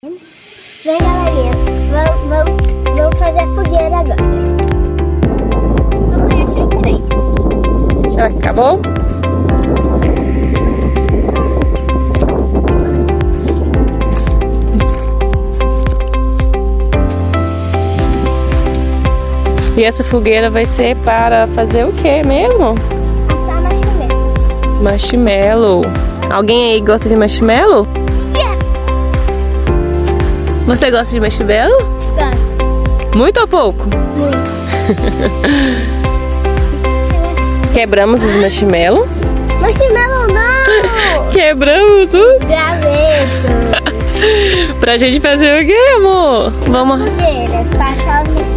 Vem, galerinha, vamos fazer a fogueira agora. Mamãe, achei 3. Já acabou? E essa fogueira vai ser para fazer o que mesmo? Assar marshmallow. Marshmallow. Alguém aí gosta de marshmallow? Yes! Você gosta de marshmallow? Gosto. Muito ou pouco? Muito. Quebramos os marshmallow. Marshmallow não! Quebramos os... Graveto. Pra gente fazer o quê, amor? Vamos... Fogueira, passar os